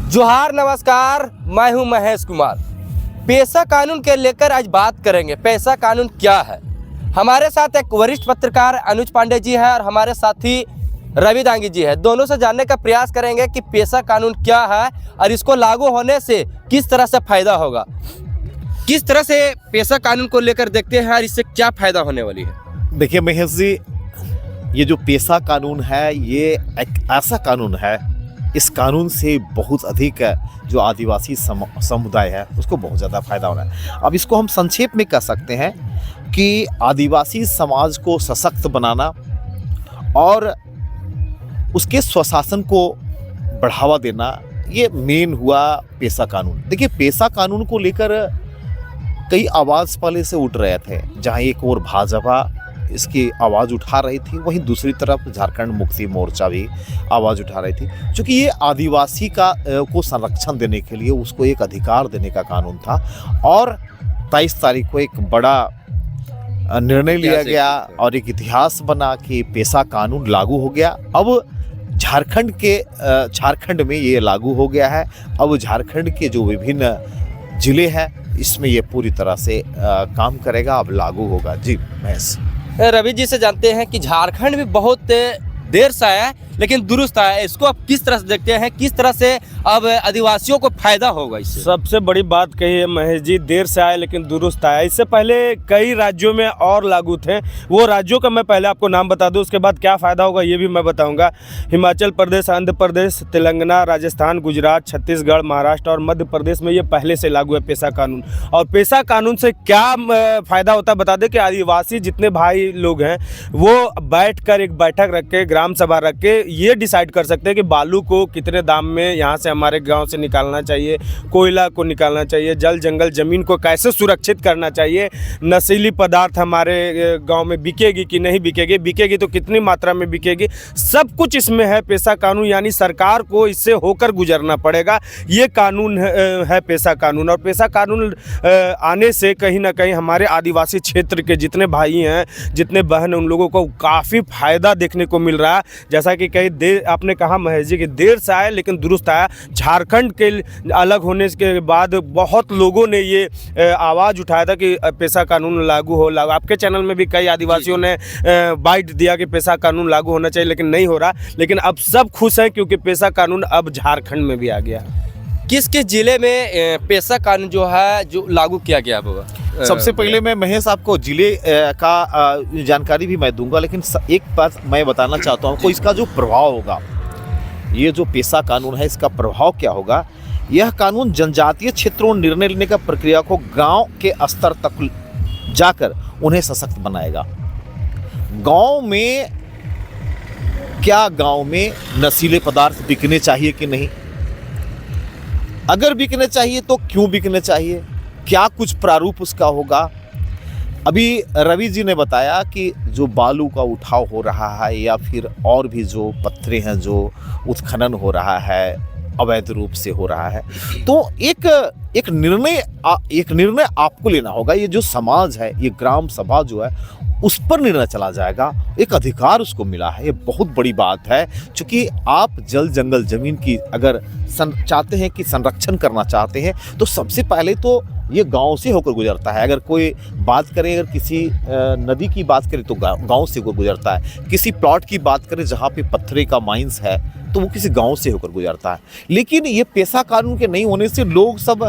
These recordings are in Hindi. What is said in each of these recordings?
जोहार, नमस्कार। मैं हूं महेश कुमार। पैसा कानून के लेकर आज बात करेंगे। पैसा कानून क्या है? हमारे साथ एक वरिष्ठ पत्रकार अनुज पांडे जी है और हमारे साथी रवि दांगी जी है। दोनों से जानने का प्रयास करेंगे कि पैसा कानून क्या है और इसको लागू होने से किस तरह से फायदा होगा। किस तरह से पैसा कानून को लेकर देखते हैं और इससे क्या फायदा होने वाली है। देखिए महेश जी, ये जो पैसा कानून है ये एक ऐसा कानून है, इस कानून से बहुत अधिक जो आदिवासी समुदाय है उसको बहुत ज़्यादा फायदा होना है। अब इसको हम संक्षेप में कह सकते हैं कि आदिवासी समाज को सशक्त बनाना और उसके स्वशासन को बढ़ावा देना, ये मेन हुआ पैसा कानून। देखिए पैसा कानून को लेकर कई आवाज़ पहले से उठ रहे थे। जहाँ एक और भाजपा इसकी आवाज़ उठा रही थी, वहीं दूसरी तरफ झारखंड मुक्ति मोर्चा भी आवाज़ उठा रही थी, क्योंकि ये आदिवासी को संरक्षण देने के लिए, उसको एक अधिकार देने का कानून था। और 23 तारीख को एक बड़ा निर्णय लिया गया और एक इतिहास बना कि पैसा कानून लागू हो गया। अब झारखंड में ये लागू हो गया है। अब झारखंड के जो विभिन्न जिले हैं इसमें ये पूरी तरह से काम करेगा, अब लागू होगा। जी महेश। रवि जी से जानते हैं कि झारखंड भी बहुत देर से आया है लेकिन दुरुस्त आया है। इसको आप किस तरह से देखते हैं, किस तरह से अब आदिवासियों को फायदा होगा इससे? सबसे बड़ी बात कही है महेश जी, देर से आया लेकिन दुरुस्त आया। इससे पहले कई राज्यों में और लागू थे, वो राज्यों का मैं पहले आपको नाम बता दूं, उसके बाद क्या फ़ायदा होगा ये भी मैं बताऊंगा। हिमाचल प्रदेश, आंध्र प्रदेश, तेलंगाना, राजस्थान, गुजरात, छत्तीसगढ़, महाराष्ट्र और मध्य प्रदेश में ये पहले से लागू है पैसा कानून। और पैसा कानून से क्या फ़ायदा होता है बता दें कि आदिवासी जितने भाई लोग हैं वो बैठ कर एक बैठक रख के, ग्राम सभा रख के ये डिसाइड कर सकते हैं कि बालू को कितने दाम में यहाँ से हमारे गांव से निकालना चाहिए, कोयला को निकालना चाहिए, जल जंगल ज़मीन को कैसे सुरक्षित करना चाहिए, नशीली पदार्थ हमारे गांव में बिकेगी कि नहीं बिकेगी, बिकेगी तो कितनी मात्रा में बिकेगी, सब कुछ इसमें है पैसा कानून। यानी सरकार को इससे होकर गुजरना पड़ेगा। ये कानून है पैसा कानून। और पैसा कानून आने से कहीं ना कहीं हमारे आदिवासी क्षेत्र के जितने भाई हैं, जितने बहन हैं, उन लोगों को काफ़ी फायदा देखने को मिल रहा है। जैसा कि कई देर आपने कहा महेश जी कि देर से आया लेकिन दुरुस्त आया। झारखंड के अलग होने के बाद बहुत लोगों ने ये आवाज़ उठाया था कि पैसा कानून लागू हो। आपके चैनल में भी कई आदिवासियों ने बाइट दिया कि पैसा कानून लागू होना चाहिए, लेकिन नहीं हो रहा। लेकिन अब सब खुश हैं क्योंकि पैसा कानून अब झारखंड में भी आ गया। किस किस जिले में पैसा कानून जो है जो लागू किया गया होगा? सबसे पहले मैं महेश आपको जिले का जानकारी भी मैं दूंगा, लेकिन एक बात मैं बताना चाहता हूँ, इसका जो प्रभाव होगा, ये जो पैसा कानून है इसका प्रभाव क्या होगा। यह कानून जनजातीय क्षेत्रों में निर्णय लेने का प्रक्रिया को गांव के स्तर तक जाकर उन्हें सशक्त बनाएगा। गांव में गांव में नशीले पदार्थ बिकने चाहिए कि नहीं, अगर बिकने चाहिए तो क्यों बिकने चाहिए, क्या कुछ प्रारूप उसका होगा। अभी रवि जी ने बताया कि जो बालू का उठाव हो रहा है या फिर और भी जो पत्थरें हैं जो उत्खनन हो रहा है, अवैध रूप से हो रहा है, तो एक निर्णय आपको लेना होगा। ये जो समाज है, ये ग्राम सभा जो है उस पर निर्णय चला जाएगा। एक अधिकार उसको मिला है, ये बहुत बड़ी बात है। क्योंकि आप जल जंगल जमीन की अगर चाहते हैं कि संरक्षण करना चाहते हैं तो सबसे पहले तो ये गांव से होकर गुजरता है। अगर कोई बात करें, अगर किसी नदी की बात करें तो गांव से होकर गुजरता है। किसी प्लॉट की बात करें जहां पे पत्थरे का माइंस है तो वो किसी गांव से होकर गुजरता है। लेकिन ये पैसा कानून के नहीं होने से लोग सब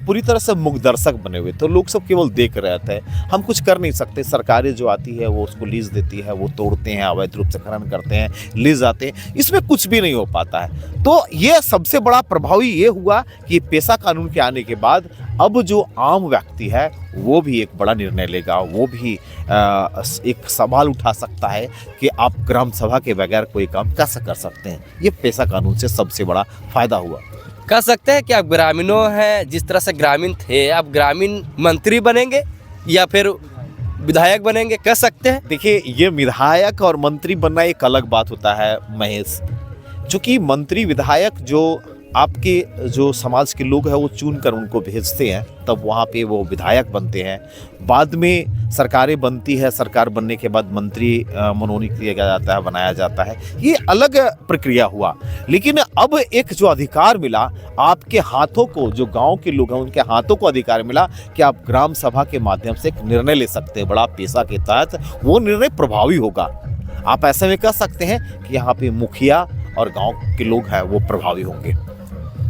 पूरी तरह से मुखदर्शक बने हुए, तो लोग सब केवल देख रहे थे। हम कुछ कर नहीं सकते। सरकारें जो आती है वो उसको लीज देती है, वो तोड़ते हैं, अवैध रूप से खनन करते हैं, लीज आते हैं, इसमें कुछ भी नहीं हो पाता है। तो ये सबसे बड़ा प्रभावी ये हुआ कि पैसा कानून के आने के बाद अब जो आम व्यक्ति है वो भी एक बड़ा निर्णय लेगा। वो भी एक सवाल उठा सकता है कि आप ग्राम सभा के बगैर कोई काम कैसे कर सकते हैं। ये पैसा कानून से सबसे बड़ा फायदा हुआ। कह सकते हैं कि आप ग्रामीणों हैं, जिस तरह से ग्रामीण थे, आप ग्रामीण मंत्री बनेंगे या फिर विधायक बनेंगे, कह सकते हैं? देखिए, ये विधायक और मंत्री बनना एक अलग बात होता है महेश। चूँकि मंत्री विधायक जो आपके जो समाज के लोग हैं वो चुन कर उनको भेजते हैं, तब वहाँ पे वो विधायक बनते हैं। बाद में सरकारें बनती है, सरकार बनने के बाद मंत्री मनोनीत किया जाता है, बनाया जाता है। ये अलग प्रक्रिया हुआ। लेकिन अब एक जो अधिकार मिला आपके हाथों को, जो गांव के लोग हैं उनके हाथों को अधिकार मिला कि आप ग्राम सभा के माध्यम से एक निर्णय ले सकते हैं बड़ा पैसा के तहत। वो निर्णय प्रभावी होगा। आप ऐसे में कह सकते हैं कि यहाँ पे मुखिया और गांव के लोग हैं वो प्रभावी होंगे।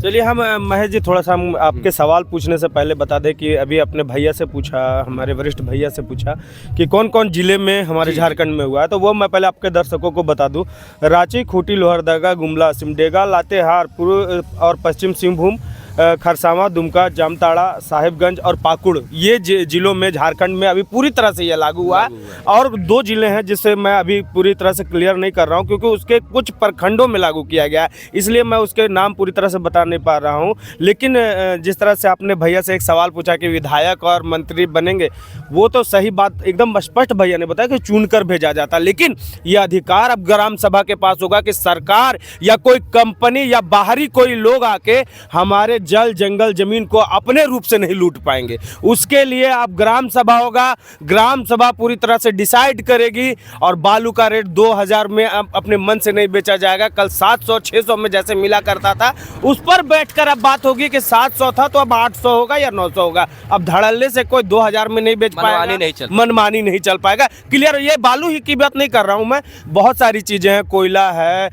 चलिए हम महेश जी थोड़ा सा हम आपके सवाल पूछने से पहले बता दें कि अभी अपने भैया से पूछा, हमारे वरिष्ठ भैया से पूछा कि कौन कौन जिले में हमारे झारखंड में हुआ है, तो वो मैं पहले आपके दर्शकों को बता दूं। रांची, खूंटी, लोहरदगा, गुमला, सिमडेगा, लातेहार, पूर्व और पश्चिम सिंहभूम, खरसावां, दुमका, जामताड़ा, साहिबगंज और पाकुड़, ये जिलों में झारखंड में अभी पूरी तरह से यह लागू हुआ है। और 2 जिले हैं जिसे मैं अभी पूरी तरह से क्लियर नहीं कर रहा हूं क्योंकि उसके कुछ प्रखंडों में लागू किया गया है, इसलिए मैं उसके नाम पूरी तरह से बता नहीं पा रहा हूं। लेकिन जिस तरह से आपने भैया से एक सवाल पूछा कि विधायक और मंत्री बनेंगे, वो तो सही बात एकदम स्पष्ट भैया ने बताया कि चुनकर भेजा जाता, लेकिन यह अधिकार अब ग्राम सभा के पास होगा कि सरकार या कोई कंपनी या बाहरी कोई लोग आके हमारे जल जंगल जमीन को अपने रूप से नहीं लूट पाएंगे। उसके लिए अब ग्राम सभा होगा, ग्राम सभा पूरी तरह से डिसाइड करेगी और बालू का रेट 2000 में अपने मन से नहीं बेचा जाएगा। कल 700-600 में जैसे मिला करता था, उस पर बैठकर अब बात होगी कि 700 था तो अब 800 होगा या 900 होगा। अब धड़ल्ले से कोई 2000 में नहीं बेच पाएगा, मनमानी नहीं चल पाएगा। क्लियर, ये बालू ही की बात नहीं कर रहा हूं मैं, बहुत सारी चीजें हैं, कोयला है,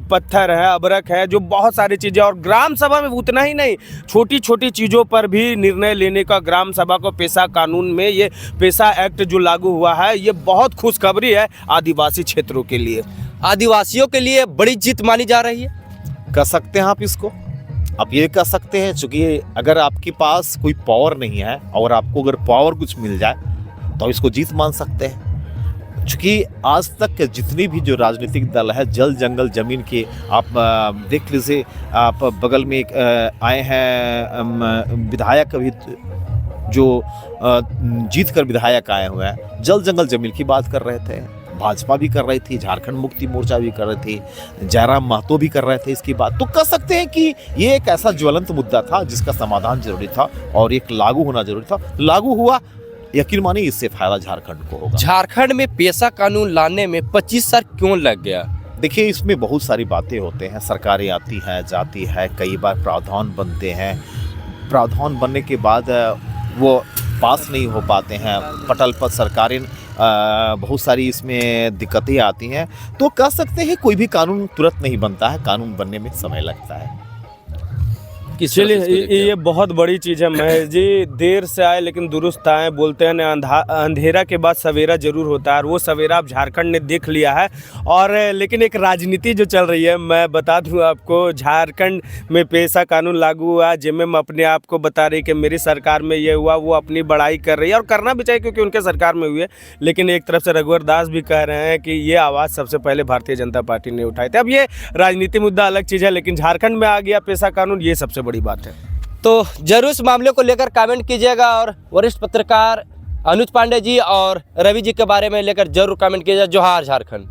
पत्थर है, अबरक है, जो बहुत सारी चीजें। और ग्राम सभा में उतना ही नहीं, छोटी छोटी चीज़ों पर भी निर्णय लेने का ग्राम सभा को पेशा कानून में, ये पेशा एक्ट जो लागू हुआ है, ये बहुत खुशखबरी है आदिवासी क्षेत्रों के लिए, आदिवासियों के लिए बड़ी जीत मानी जा रही है। कह सकते हैं आप इसको, आप ये कह सकते हैं, चूंकि अगर आपके पास कोई पावर नहीं है और आपको अगर पावर कुछ मिल जाए तो इसको जीत मान सकते हैं। चूँकि आज तक जितनी भी जो राजनीतिक दल है, जल जंगल ज़मीन के, आप देख लीजिए, आप बगल में एक आए हैं विधायक अभी जो जीत कर विधायक आए हुए हैं, जल जंगल ज़मीन की बात कर रहे थे, भाजपा भी कर रही थी, झारखंड मुक्ति मोर्चा भी कर रही थी, जयराम महतो भी कर रहे थे इसकी बात। तो कह सकते हैं कि ये एक ऐसा ज्वलंत मुद्दा था जिसका समाधान जरूरी था और एक लागू होना जरूरी था। लागू हुआ, यकीन मानिए इससे फायदा झारखंड को होगा। झारखंड में पेशा कानून लाने में 25 साल क्यों लग गया? देखिए, इसमें बहुत सारी बातें होते हैं, सरकारें आती हैं जाती है, कई बार प्रावधान बनते हैं, प्रावधान बनने के बाद वो पास नहीं हो पाते हैं, पटल पर सरकारें बहुत सारी इसमें दिक्कतें आती हैं। तो कह सकते हैं कोई भी कानून तुरंत नहीं बनता है, कानून बनने में समय लगता है। चलिए, ये बहुत बड़ी चीज़ है महेश जी, देर से आए लेकिन दुरुस्त आए, बोलते हैं ना, अंधेरा के बाद सवेरा जरूर होता है, और वो सवेरा अब झारखंड ने देख लिया है। और लेकिन एक राजनीति जो चल रही है, मैं बता दूं आपको, झारखंड में पेशा कानून लागू हुआ, जेएमएम अपने आप को बता रही कि मेरी सरकार में ये हुआ, वो अपनी बड़ाई कर रही है और करना भी चाहिए क्योंकि उनके सरकार में हुई है। लेकिन एक तरफ से रघुवर दास भी कह रहे हैं कि ये आवाज़ सबसे पहले भारतीय जनता पार्टी ने उठाई थी। अब ये राजनीति मुद्दा अलग चीज़ है, लेकिन झारखंड में आ गया पेशा कानून, ये सबसे बड़ी बात है। तो जरूर इस मामले को लेकर कमेंट कीजिएगा और वरिष्ठ पत्रकार अनुज पांडे जी और रवि जी के बारे में लेकर जरूर कमेंट कीजिएगा। जोहार झारखंड।